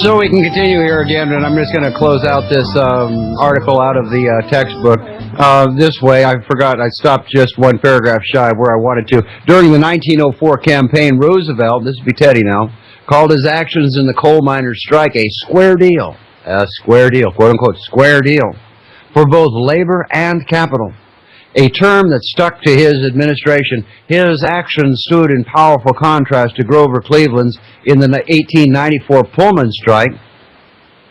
So we can continue here again, and I'm just going to close out this article out of the textbook this way. I forgot, I stopped just one paragraph shy of where I wanted to. During the 1904 campaign, Roosevelt, this would be Teddy now, called his actions in the coal miners' strike a square deal, quote-unquote, square deal, for both labor and capital. A term that stuck to his administration. His actions stood in powerful contrast to Grover Cleveland's in the 1894 Pullman strike.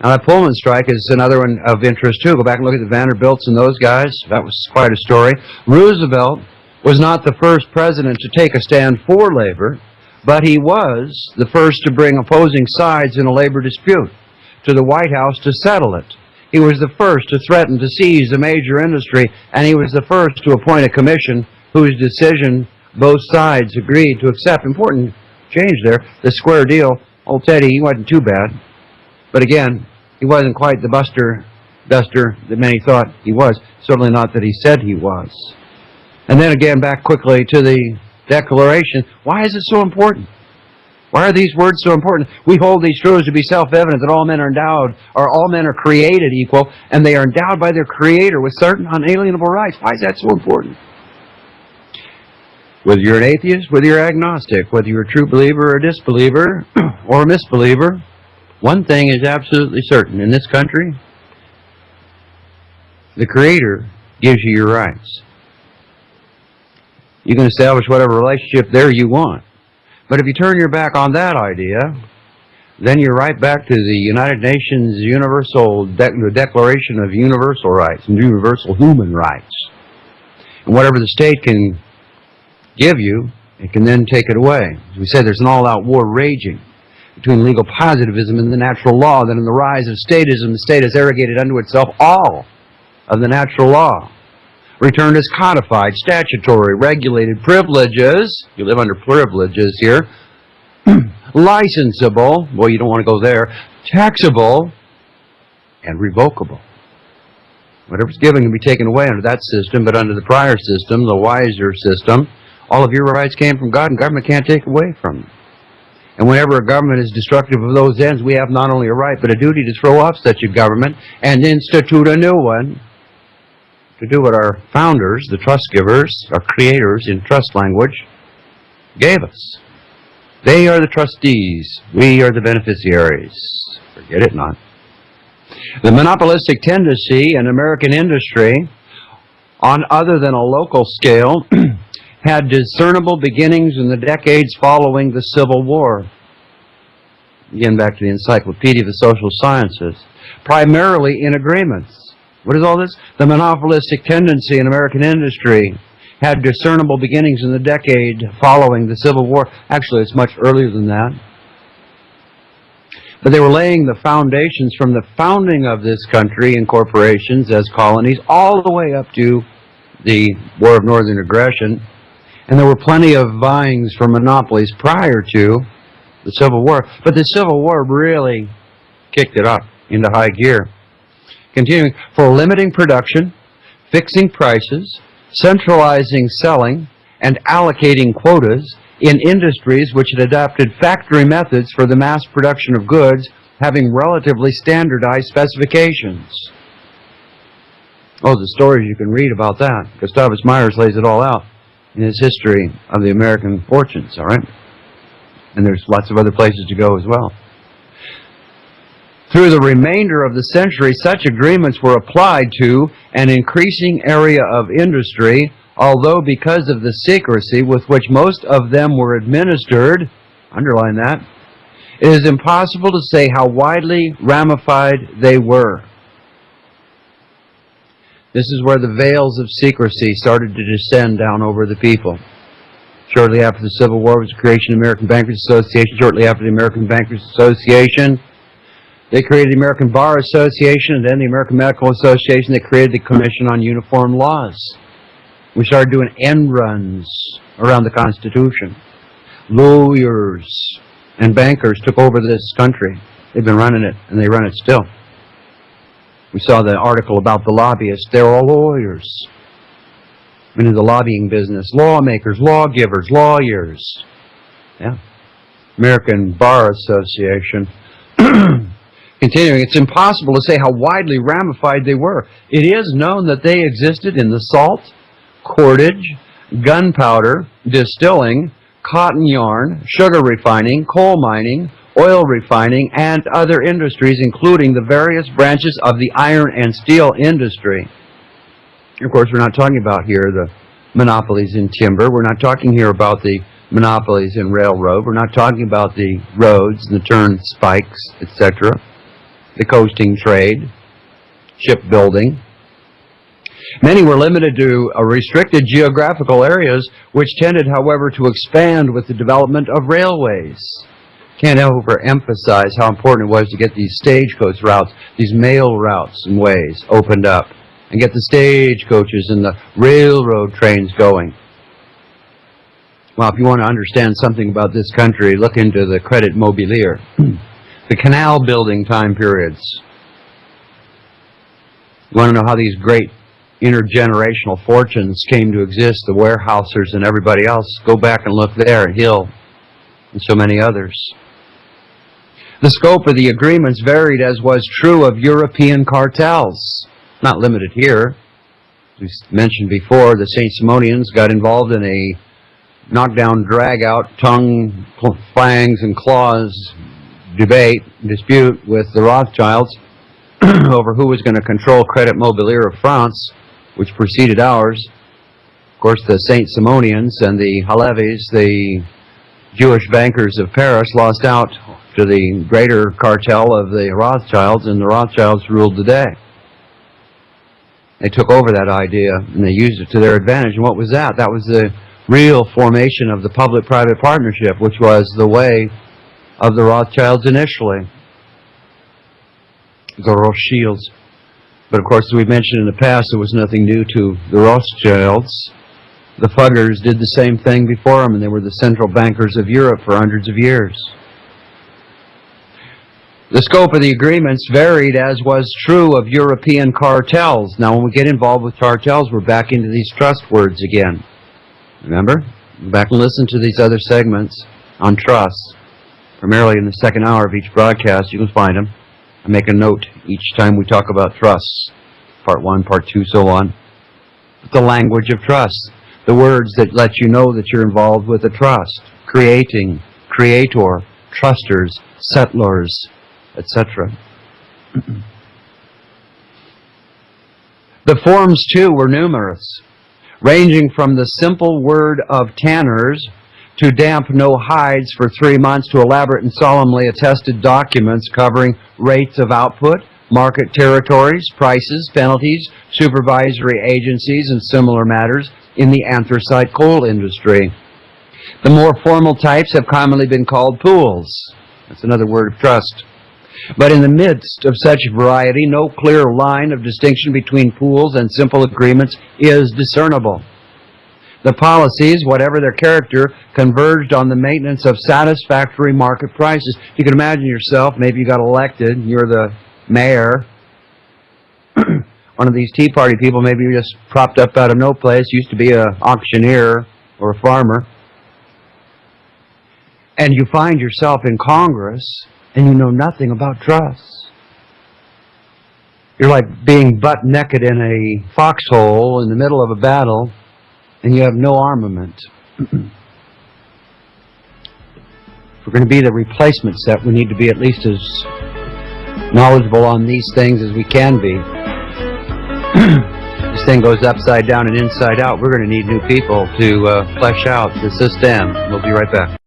Now, that Pullman strike is another one of interest, too. Go back and look at the Vanderbilts and those guys. That was quite a story. Roosevelt was not the first president to take a stand for labor, but he was the first to bring opposing sides in a labor dispute to the White House to settle it. He was the first to threaten to seize a major industry, and he was the first to appoint a commission whose decision both sides agreed to accept. Important change there. The square deal. Old Teddy, he wasn't too bad. But again, he wasn't quite the duster that many thought he was. Certainly not that he said he was. And then again, back quickly to the Declaration. Why is it so important? Why are these words so important? We hold these truths to be self-evident that all men are endowed, or all men are created equal, and they are endowed by their Creator with certain unalienable rights. Why is that so important? Whether you're an atheist, whether you're agnostic, whether you're a true believer or a disbeliever or a misbeliever, one thing is absolutely certain. In this country, the Creator gives you your rights. You can establish whatever relationship there you want. But if you turn your back on that idea, then you're right back to the United Nations Declaration of Universal Rights and Universal Human Rights. And whatever the state can give you, it can then take it away. As we said, there's an all-out war raging between legal positivism and the natural law. That in the rise of statism, the state has arrogated unto itself all of the natural law, returned as codified, statutory, regulated privileges. You live under privileges here. Licensable, boy, you don't want to go there. Taxable and revocable. Whatever's given can be taken away under that system, but under the prior system, the wiser system, all of your rights came from God, and government can't take away from you. And whenever a government is destructive of those ends, we have not only a right, but a duty to throw off such a government and institute a new one, to do what our founders, the trust givers, our creators in trust language, gave us. They are the trustees. We are the beneficiaries. Forget it not. The monopolistic tendency in American industry, on other than a local scale, had discernible beginnings in the decades following the Civil War. Again, back to the Encyclopedia of the Social Sciences. Primarily in agreements. What is all this? The monopolistic tendency in American industry had discernible beginnings in the decade following the Civil War. Actually, it's much earlier than that. But they were laying the foundations from the founding of this country in corporations as colonies all the way up to the War of Northern Aggression. And there were plenty of vyings for monopolies prior to the Civil War. But the Civil War really kicked it up into high gear. Continuing, for limiting production, fixing prices, centralizing selling, and allocating quotas in industries which had adopted factory methods for the mass production of goods, having relatively standardized specifications. Oh, the stories you can read about that. Gustavus Myers lays it all out in his history of the American fortunes, all right? And there's lots of other places to go as well. Through the remainder of the century, such agreements were applied to an increasing area of industry, although because of the secrecy with which most of them were administered, underline that, it is impossible to say how widely ramified they were. This is where the veils of secrecy started to descend down over the people. Shortly after the Civil War was the creation of the American Bankers Association. Shortly after the American Bankers Association, they created the American Bar Association, and then the American Medical Association. They created the Commission on Uniform Laws. We started doing end runs around the Constitution. Lawyers and bankers took over this country. They've been running it, and they run it still. We saw the article about the lobbyists. They're all lawyers. Into the lobbying business. Lawmakers, lawgivers, lawyers. Yeah. American Bar Association. Continuing, it's impossible to say how widely ramified they were. It is known that they existed in the salt, cordage, gunpowder, distilling, cotton yarn, sugar refining, coal mining, oil refining, and other industries, including the various branches of the iron and steel industry. Of course, we're not talking about here the monopolies in timber. We're not talking here about the monopolies in railroad. We're not talking about the roads and the turnspikes, etc., the coasting trade, shipbuilding. Many were limited to restricted geographical areas, which tended, however, to expand with the development of railways. Can't overemphasize how important it was to get these stagecoach routes, these mail routes and ways opened up, and get the stagecoaches and the railroad trains going. Well, if you want to understand something about this country, look into the Credit Mobilier, the canal building time periods. You want to know how these great intergenerational fortunes came to exist, the Warehousers and everybody else? Go back and look there at Hill and so many others. The scope of the agreements varied, as was true of European cartels. Not limited here. As we mentioned before, the St. Simonians got involved in a knockdown, drag-out, tongue, fangs, and claws dispute with the Rothschilds over who was going to control Credit Mobilier of France, which preceded ours. Of course, the St. Simonians and the Halevis, the Jewish bankers of Paris, lost out to the greater cartel of the Rothschilds, and the Rothschilds ruled the day. They took over that idea and they used it to their advantage. And what was that? That was the real formation of the public-private partnership, which was the way of the Rothschilds initially, the Rothschilds. But of course, as we mentioned in the past, there was nothing new to the Rothschilds. The Fuggers did the same thing before them, and they were the central bankers of Europe for hundreds of years. The scope of the agreements varied, as was true of European cartels. Now, when we get involved with cartels, we're back into these trust words again. Remember? Go back and listen to these other segments on trust. Primarily in the second hour of each broadcast, you can find them. I make a note each time we talk about trusts. Part 1, Part 2, so on. The language of trust. The words that let you know that you're involved with a trust. Creating, creator, trusters, settlers, etc. The forms, too, were numerous, ranging from the simple word of tanners to damp no hides for 3 months to elaborate and solemnly attested documents covering rates of output, market territories, prices, penalties, supervisory agencies, and similar matters in the anthracite coal industry. The more formal types have commonly been called pools. That's another word of trust. But in the midst of such variety, no clear line of distinction between pools and simple agreements is discernible. The policies, whatever their character, converged on the maintenance of satisfactory market prices. You can imagine yourself, maybe you got elected, you're the mayor, one of these Tea Party people, maybe you just propped up out of no place, used to be an auctioneer or a farmer, and you find yourself in Congress and you know nothing about trust. You're like being butt naked in a foxhole in the middle of a battle, and you have no armament. If we're going to be the replacement set, we need to be at least as knowledgeable on these things as we can be. This thing goes upside down and inside out. We're going to need new people to flesh out the system. We'll be right back.